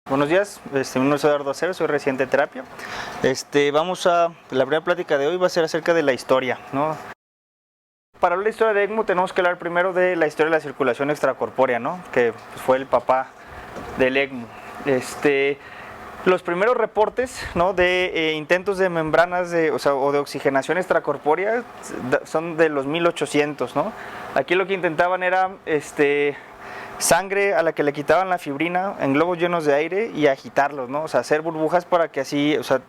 Buenos días, mi nombre es Eduardo Acero, soy residente de terapia. La primera plática de hoy va a ser acerca de la historia, ¿no? Para hablar de la historia de ECMO tenemos que hablar primero de la historia de la circulación extracorpórea, ¿no? Que pues, fue el papá del ECMO. Los primeros reportes, ¿no?, de intentos de membranas o de oxigenación extracorpórea son de los 1800, ¿no? Aquí lo que intentaban era sangre a la que le quitaban la fibrina en globos llenos de aire y agitarlos, ¿no? O sea, hacer burbujas para que así, o sea,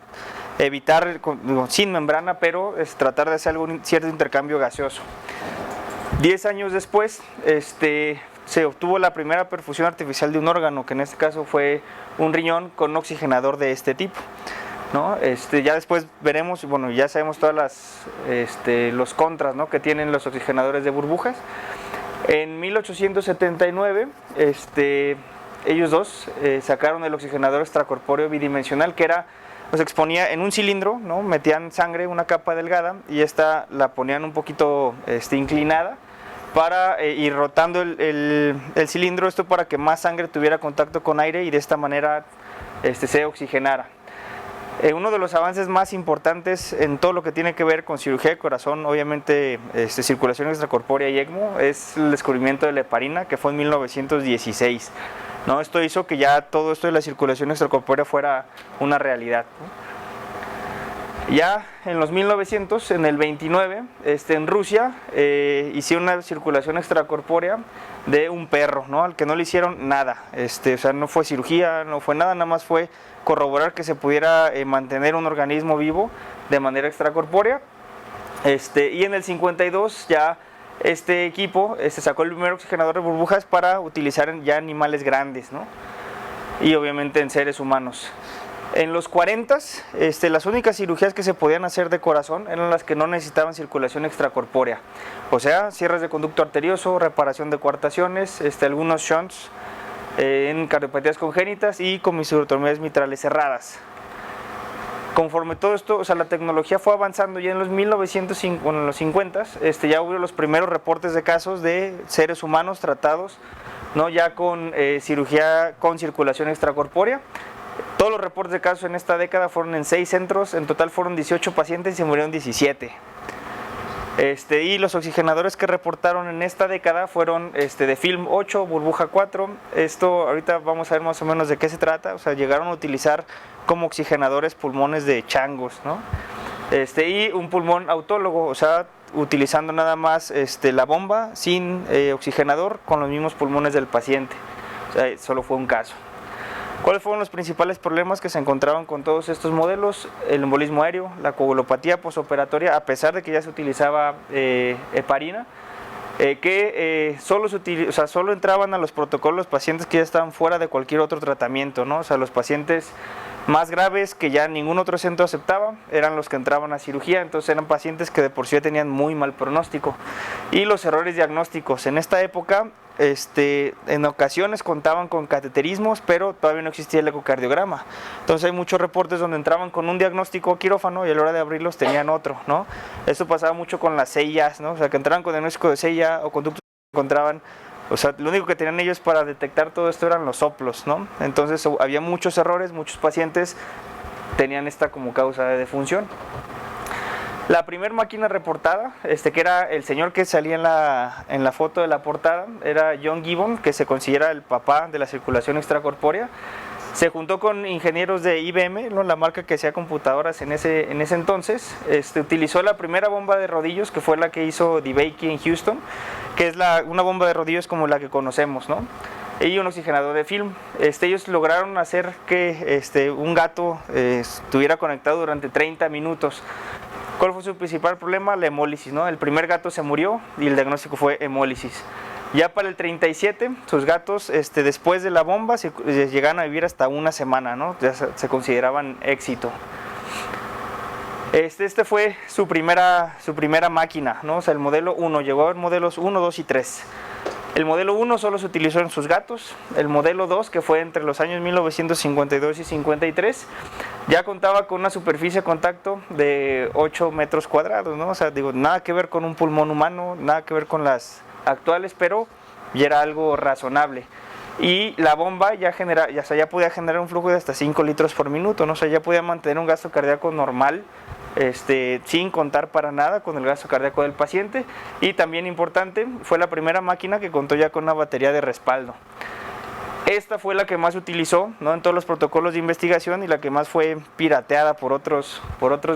evitar, sin membrana, pero tratar de hacer algún cierto intercambio gaseoso. 10 años después, se obtuvo la primera perfusión artificial de un órgano, que en este caso fue un riñón con un oxigenador de este tipo, ¿no? Ya después veremos, bueno, ya sabemos todas los contras, ¿no?, que tienen los oxigenadores de burbujas. En 1879, ellos dos sacaron el oxigenador extracorpóreo bidimensional, que era, se exponía en un cilindro, ¿no? Metían sangre, una capa delgada, y esta la ponían un poquito inclinada para ir rotando el cilindro, esto para que más sangre tuviera contacto con aire y de esta manera se oxigenara. Uno de los avances más importantes en todo lo que tiene que ver con cirugía de corazón, obviamente circulación extracorpórea y ECMO, es el descubrimiento de la heparina, que fue en 1916, ¿no? Esto hizo que ya todo esto de la circulación extracorpórea fuera una realidad, ¿no? Ya en los 1900, en el 29, en Rusia, hicieron una circulación extracorpórea de un perro, ¿no?, al que no le hicieron nada, o sea, no fue cirugía, no fue nada, nada más fue corroborar que se pudiera mantener un organismo vivo de manera extracorpórea. Y en el 52 ya este equipo sacó el primer oxigenador de burbujas para utilizar en ya animales grandes, ¿no?, y obviamente en seres humanos. En los 40, las únicas cirugías que se podían hacer de corazón eran las que no necesitaban circulación extracorpórea, o sea, cierres de conducto arterioso, reparación de coartaciones, algunos shunts en cardiopatías congénitas y con comisuratomías mitrales cerradas. Conforme todo esto, o sea, la tecnología fue avanzando, ya en los 1950, ya hubo los primeros reportes de casos de seres humanos tratados, ¿no?, ya con cirugía con circulación extracorpórea. Todos los reportes de casos en esta década fueron en 6 centros, en total fueron 18 pacientes y se murieron 17. Y los oxigenadores que reportaron en esta década fueron de film 8, burbuja 4. Esto ahorita vamos a ver más o menos de qué se trata, o sea, llegaron a utilizar como oxigenadores pulmones de changos, ¿no? Y un pulmón autólogo, o sea, utilizando nada más la bomba sin oxigenador con los mismos pulmones del paciente. O sea, solo fue un caso. ¿Cuáles fueron los principales problemas que se encontraban con todos estos modelos? El embolismo aéreo, la coagulopatía posoperatoria, a pesar de que ya se utilizaba heparina, que solo entraban a los protocolos pacientes que ya estaban fuera de cualquier otro tratamiento, ¿no? O sea, los pacientes más graves que ya ningún otro centro aceptaba eran los que entraban a cirugía, entonces eran pacientes que de por sí tenían muy mal pronóstico. Y los errores diagnósticos en esta época, en ocasiones contaban con cateterismos, pero todavía no existía el ecocardiograma. Entonces hay muchos reportes donde entraban con un diagnóstico quirófano y a la hora de abrirlos tenían otro, ¿no? Esto pasaba mucho con las CIAs, ¿no? O sea, que entraban con diagnóstico de CIA o conductos que encontraban. O sea, lo único que tenían ellos para detectar todo esto eran los soplos, ¿no? Entonces había muchos errores, muchos pacientes tenían esta como causa de defunción. La primera máquina reportada, que era el señor que salía en la foto de la portada, era John Gibbon, que se considera el papá de la circulación extracorpórea. Se juntó con ingenieros de IBM, ¿no?, la marca que hacía computadoras en ese entonces. Utilizó la primera bomba de rodillos, que fue la que hizo DeBakey en Houston, que es una bomba de rodillos como la que conocemos, ¿no?, y un oxigenador de film. Ellos lograron hacer que un gato estuviera conectado durante 30 minutos. ¿Cuál fue su principal problema? La hemólisis, ¿no? El primer gato se murió y el diagnóstico fue hemólisis. Ya para el 37, sus gatos, después de la bomba, llegaron a vivir hasta una semana, ¿no? Ya se consideraban éxito. Fue su primera máquina, ¿no? O sea, el modelo 1, llegó a haber modelos 1, 2 y 3. El modelo 1 solo se utilizó en sus gatos. El modelo 2, que fue entre los años 1952 y 53, ya contaba con una superficie de contacto de 8 metros cuadrados, ¿no? O sea, digo, nada que ver con un pulmón humano, nada que ver con las actuales, pero ya era algo razonable. y la bomba ya podía generar un flujo de hasta 5 litros por minuto, ¿no? O sea, ya podía mantener un gasto cardíaco normal, sin contar para nada con el gasto cardíaco del paciente. Y también importante, fue la primera máquina que contó ya con una batería de respaldo. Esta fue la que más utilizó, ¿no?, en todos los protocolos de investigación, y la que más fue pirateada por otros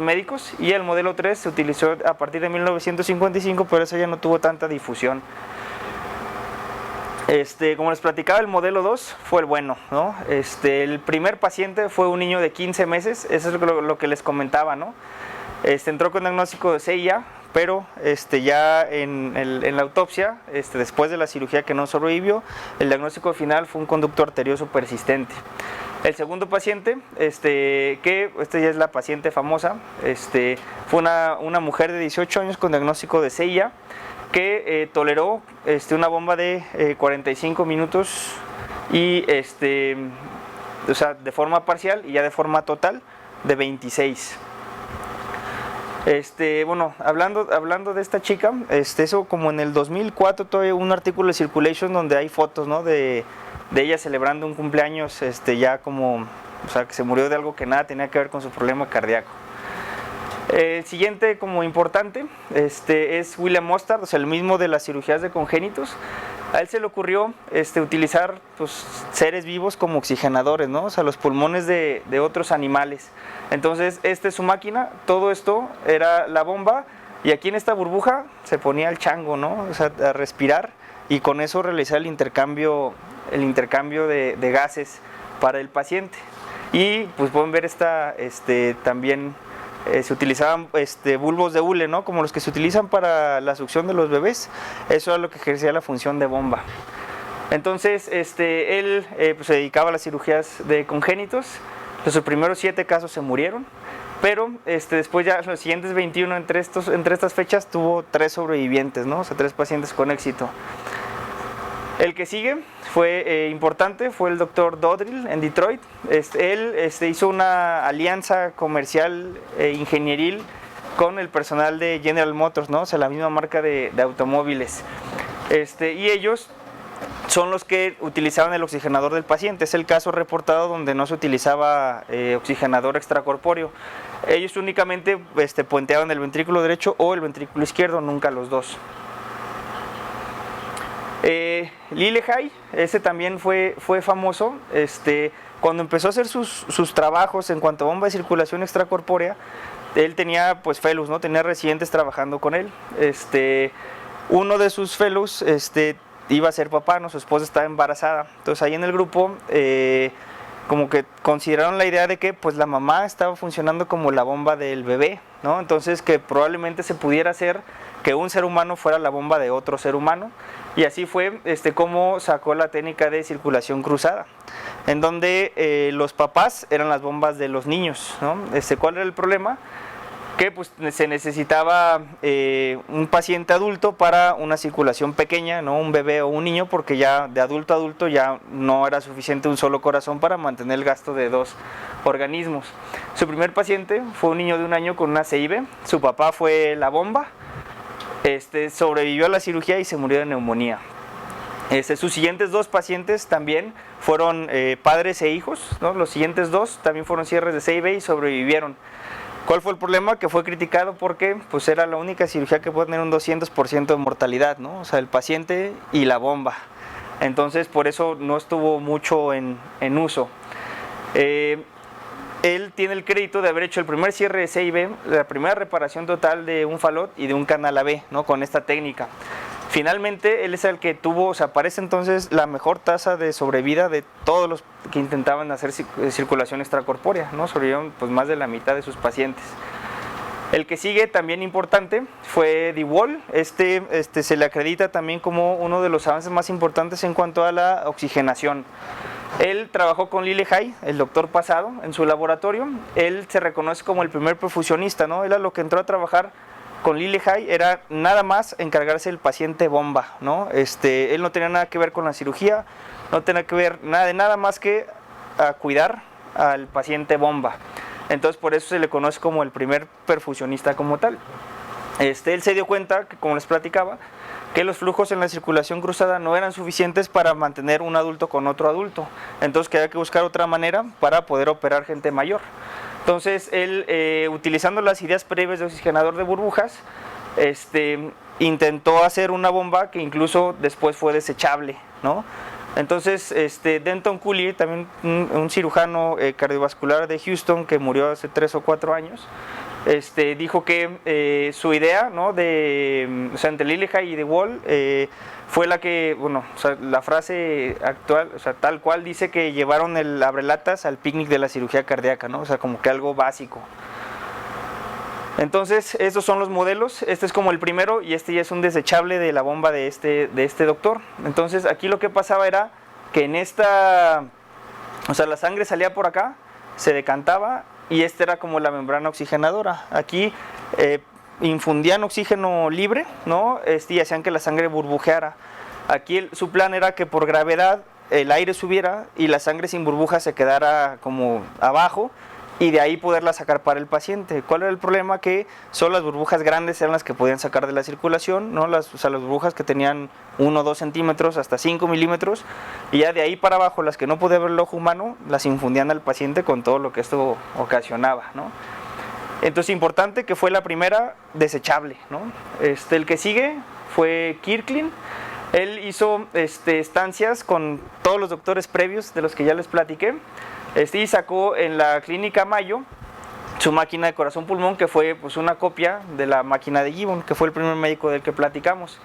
médicos. Y el modelo 3 se utilizó a partir de 1955, pero esa ya no tuvo tanta difusión. Como les platicaba, el modelo 2 fue el bueno, ¿no? El primer paciente fue un niño de 15 meses, eso es lo que les comentaba, ¿no? Entró con diagnóstico de CIA, pero ya en la autopsia, después de la cirugía, que no sobrevivió, el diagnóstico final fue un conducto arterioso persistente. El segundo paciente, esta ya es la paciente famosa, fue una mujer de 18 años con diagnóstico de CIA, que toleró una bomba de 45 minutos y o sea, de forma parcial, y ya de forma total de 26. Bueno, hablando de esta chica, eso como en el 2004 todavía un artículo de Circulation donde hay fotos, ¿no?, de ella celebrando un cumpleaños, ya como, o sea, que se murió de algo que nada tenía que ver con su problema cardíaco. El siguiente como importante es William Mostard, o sea, el mismo de las cirugías de congénitos. A él se le ocurrió utilizar, pues, seres vivos como oxigenadores, ¿no? O sea, los pulmones de otros animales. Entonces, esta es su máquina, todo esto era la bomba, y aquí en esta burbuja se ponía el chango, ¿no? O sea, a respirar, y con eso realizar el intercambio de gases para el paciente. Y pues pueden ver también se utilizaban bulbos de hule, ¿no?, como los que se utilizan para la succión de los bebés. Eso era lo que ejercía la función de bomba. Entonces, él pues, se dedicaba a las cirugías de congénitos. Los primeros 7 casos se murieron, pero después ya los siguientes 21 entre estas fechas tuvo 3 sobrevivientes, ¿no? O sea, 3 pacientes con éxito. El que sigue fue importante, fue el doctor Dodrill en Detroit. Él hizo una alianza comercial ingenieril con el personal de General Motors, ¿no? O sea, la misma marca de automóviles. Y ellos son los que utilizaban el oxigenador del paciente. Es el caso reportado donde no se utilizaba oxigenador extracorpóreo. Ellos únicamente puenteaban el ventrículo derecho o el ventrículo izquierdo, nunca los dos. Lillehei, ese también fue famoso. Cuando empezó a hacer sus trabajos en cuanto a bomba de circulación extracorpórea, él tenía pues fellows, ¿no? Tenía residentes trabajando con él. Uno de sus fellows iba a ser papá, ¿no? Su esposa estaba embarazada. Entonces ahí en el grupo como que consideraron la idea de que pues la mamá estaba funcionando como la bomba del bebé, ¿no? Entonces que probablemente se pudiera hacer que un ser humano fuera la bomba de otro ser humano. Y así fue como sacó la técnica de circulación cruzada, en donde los papás eran las bombas de los niños, ¿no? ¿Cuál era el problema? Que pues se necesitaba un paciente adulto para una circulación pequeña, ¿no? Un bebé o un niño, porque ya de adulto a adulto ya no era suficiente un solo corazón para mantener el gasto de 2 organismos. Su primer paciente fue un niño de 1 año con una CIB, su papá fue la bomba. Sobrevivió a la cirugía y se murió de neumonía. Sus siguientes 2 pacientes también fueron padres e hijos, ¿no? Los siguientes 2 también fueron cierres de CIB y sobrevivieron. ¿Cuál fue el problema? Que fue criticado porque pues, era la única cirugía que puede tener un 200% de mortalidad, ¿no? O sea, el paciente y la bomba. Entonces, por eso no estuvo mucho en uso. Él tiene el crédito de haber hecho el primer cierre de CIB, la primera reparación total de un falot y de un canal AB, ¿no? Con esta técnica. Finalmente, él es el que tuvo, o sea, parece entonces la mejor tasa de sobrevida de todos los que intentaban hacer circulación extracorpórea, ¿no? Sobrevivieron pues, más de la mitad de sus pacientes. El que sigue, también importante, fue de Waal. Se le acredita también como uno de los avances más importantes en cuanto a la oxigenación. Él trabajó con Lillehei, el doctor pasado, en su laboratorio. Él se reconoce como el primer perfusionista, ¿no? Él a lo que entró a trabajar con Lillehei era nada más encargarse del paciente bomba, ¿no? Él no tenía nada que ver con la cirugía, no tenía que ver nada más que a cuidar al paciente bomba. Entonces por eso se le conoce como el primer perfusionista como tal. Él se dio cuenta, que, como les platicaba, que los flujos en la circulación cruzada no eran suficientes para mantener un adulto con otro adulto. Entonces que había que buscar otra manera para poder operar gente mayor. Entonces él, utilizando las ideas previas de oxigenador de burbujas, intentó hacer una bomba que incluso después fue desechable, ¿no? Entonces, Denton Cooley, también un cirujano cardiovascular de Houston que murió hace 3 o 4 años, dijo que su idea, ¿no? O sea, entre Lillehei y de Waal, fue la que, bueno, o sea, la frase actual, o sea, tal cual dice que llevaron el abrelatas al picnic de la cirugía cardíaca, ¿no? O sea, como que algo básico. Entonces, estos son los modelos. Este es como el primero y este ya es un desechable de la bomba de este doctor. Entonces, aquí lo que pasaba era que en esta, o sea, la sangre salía por acá, se decantaba y esta era como la membrana oxigenadora. Aquí infundían oxígeno libre, ¿no? Y hacían que la sangre burbujeara. Aquí su plan era que por gravedad el aire subiera y la sangre sin burbuja se quedara como abajo, y de ahí poderla sacar para el paciente. ¿Cuál era el problema? Que solo las burbujas grandes eran las que podían sacar de la circulación, ¿no? O sea, las burbujas que tenían 1 o 2 centímetros hasta 5 milímetros, y ya de ahí para abajo, las que no podía ver el ojo humano, las infundían al paciente con todo lo que esto ocasionaba, ¿no? Entonces, importante que fue la primera desechable, ¿no? El que sigue fue Kirklin. Él hizo estancias con todos los doctores previos de los que ya les platiqué. Y sacó en la clínica Mayo su máquina de corazón-pulmón, que fue pues una copia de la máquina de Gibbon, que fue el primer médico del que platicamos.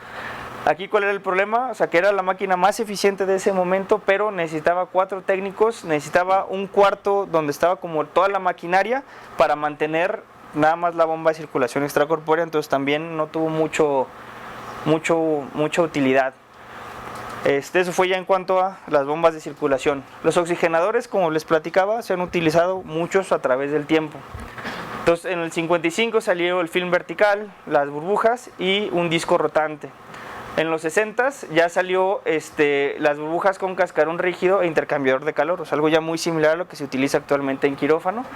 Aquí, ¿cuál era el problema? O sea, que era la máquina más eficiente de ese momento, pero necesitaba 4 técnicos, necesitaba un cuarto donde estaba como toda la maquinaria para mantener nada más la bomba de circulación extracorpórea, entonces también no tuvo mucha utilidad. Eso fue ya en cuanto a las bombas de circulación. Los oxigenadores, como les platicaba, se han utilizado muchos a través del tiempo. Entonces, en el 55 salió el film vertical, las burbujas y un disco rotante. En los 60s ya salió las burbujas con cascarón rígido e intercambiador de calor, o sea, algo ya muy similar a lo que se utiliza actualmente en quirófano.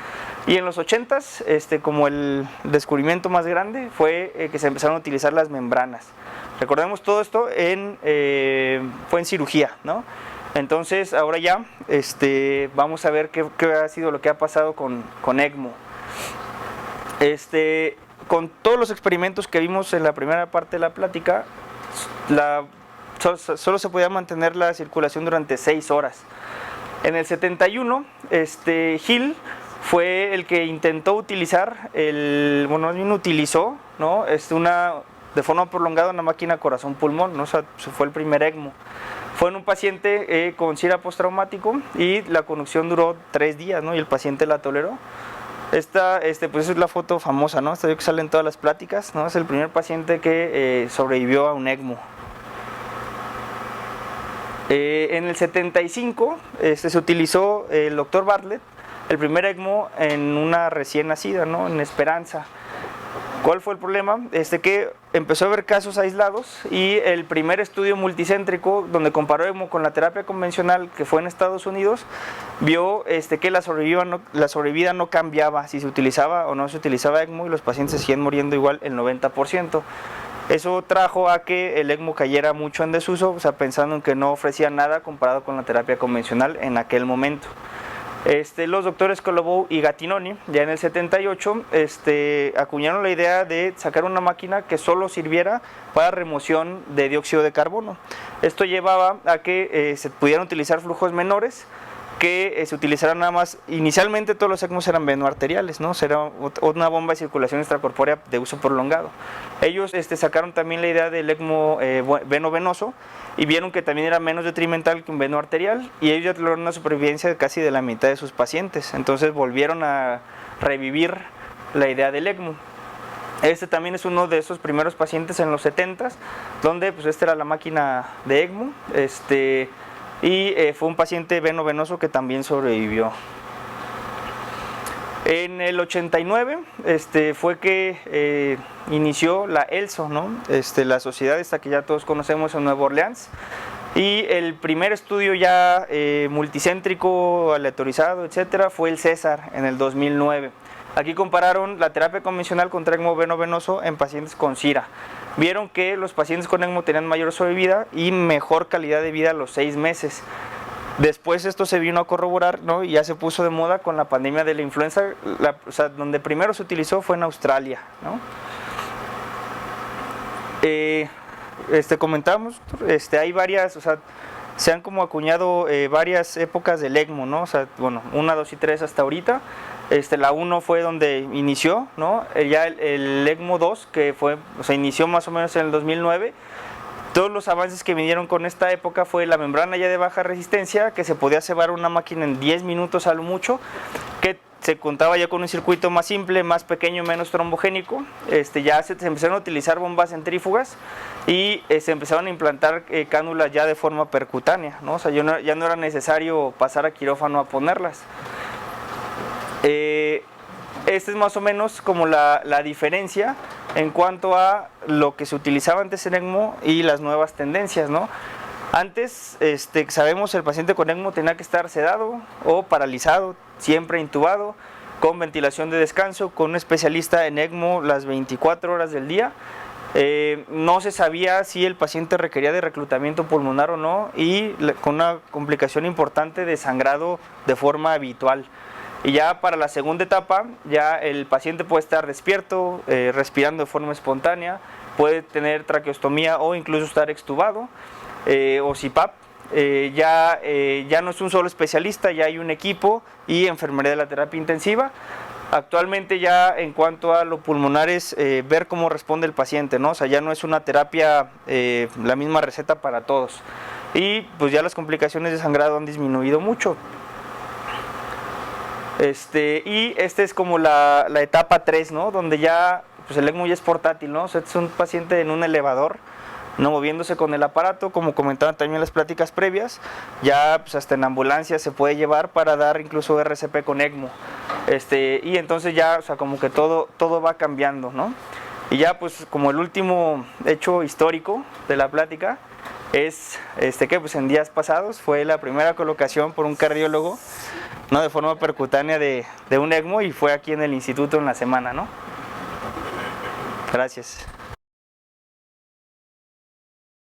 Y en los 80s, como el descubrimiento más grande, fue que se empezaron a utilizar las membranas. Recordemos, todo esto fue en cirugía, ¿no? Entonces, ahora ya vamos a ver qué ha sido lo que ha pasado con ECMO. Con todos los experimentos que vimos en la primera parte de la plática, solo se podía mantener la circulación durante 6 horas. En el 71, Hill fue el que intentó utilizar, más bien utilizó, ¿no? De forma prolongada una máquina corazón-pulmón, ¿no? O sea, fue el primer ECMO. Fue en un paciente con SIRA postraumático y la conducción duró 3 días, ¿no? Y el paciente la toleró. Pues es la foto famosa, ¿no? Esta que sale en todas las pláticas, ¿no? Es el primer paciente que sobrevivió a un ECMO. En el 75 se utilizó el doctor Bartlett, el primer ECMO en una recién nacida, ¿no? En Esperanza. ¿Cuál fue el problema? Que empezó a haber casos aislados y el primer estudio multicéntrico donde comparó ECMO con la terapia convencional, que fue en Estados Unidos, vio que la sobrevida no cambiaba si se utilizaba o no se utilizaba ECMO, y los pacientes seguían muriendo igual el 90%. Eso trajo a que el ECMO cayera mucho en desuso, o sea, pensando en que no ofrecía nada comparado con la terapia convencional en aquel momento. Los doctores Colobou y Gattinoni, ya en el 78, acuñaron la idea de sacar una máquina que solo sirviera para remoción de dióxido de carbono. Esto llevaba a que se pudieran utilizar flujos menores, que se utilizaran nada más. Inicialmente todos los ECMOs eran venoarteriales, ¿no? Era una bomba de circulación extracorpórea de uso prolongado. Ellos sacaron también la idea del ECMO veno-venoso, y vieron que también era menos detrimental que un veno arterial, y ellos ya lograron una supervivencia de casi de la mitad de sus pacientes. Entonces volvieron a revivir la idea del ECMO. También es uno de esos primeros pacientes en los 70s, donde pues esta era la máquina de ECMO, y fue un paciente veno-venoso que también sobrevivió. En el 89 fue que inició la ELSO, ¿no? La sociedad esta que ya todos conocemos en Nueva Orleans, y el primer estudio ya multicéntrico, aleatorizado, etcétera, fue el CESAR en el 2009. Aquí compararon la terapia convencional contra ECMO veno-venoso en pacientes con SIRA. Vieron que los pacientes con ECMO tenían mayor sobrevida y mejor calidad de vida a los 6 meses. Después esto se vino a corroborar, ¿no? Y ya se puso de moda con la pandemia de la influenza, o sea, donde primero se utilizó fue en Australia, ¿no? Comentamos, hay varias, o sea, se han como acuñado varias épocas del ECMO, ¿no? O sea, bueno, 1, 2 y 3 hasta ahorita. La 1 fue donde inició, ¿no? Ya el ECMO 2, que fue, o sea, inició más o menos en el 2009. Todos los avances que vinieron con esta época fue la membrana ya de baja resistencia, que se podía cebar una máquina en 10 minutos a lo mucho, que se contaba ya con un circuito más simple, más pequeño, menos trombogénico. Ya se empezaron a utilizar bombas centrífugas y se empezaron a implantar cánulas ya de forma percutánea, ¿no? O sea, ya no era necesario pasar a quirófano a ponerlas. Esta es más o menos como la diferencia en cuanto a lo que se utilizaba antes en ECMO y las nuevas tendencias, ¿no? Antes, sabemos el paciente con ECMO tenía que estar sedado o paralizado, siempre intubado, con ventilación de descanso, con un especialista en ECMO las 24 horas del día. No se sabía si el paciente requería de reclutamiento pulmonar o no, y con una complicación importante de sangrado de forma habitual. Y ya para la segunda etapa, ya el paciente puede estar despierto, respirando de forma espontánea, puede tener traqueostomía o incluso estar extubado, o CPAP. Ya no es un solo especialista, ya hay un equipo y enfermería de la terapia intensiva. Actualmente ya en cuanto a lo pulmonar es ver cómo responde el paciente, ¿no? O sea, ya no es una terapia, la misma receta para todos. Y pues ya las complicaciones de sangrado han disminuido mucho. Y es como la etapa 3, ¿no? Donde ya pues el ECMO ya es portátil, ¿no? O sea, es un paciente en un elevador, no moviéndose con el aparato, como comentaban también en las pláticas previas. Ya pues hasta en ambulancia se puede llevar para dar incluso RCP con ECMO. Y entonces ya, o sea, como que todo va cambiando, ¿no? Y ya pues como el último hecho histórico de la plática es que pues en días pasados fue la primera colocación por un cardiólogo, ¿no? De forma percutánea de un ECMO, y fue aquí en el instituto en la semana, ¿no? Gracias.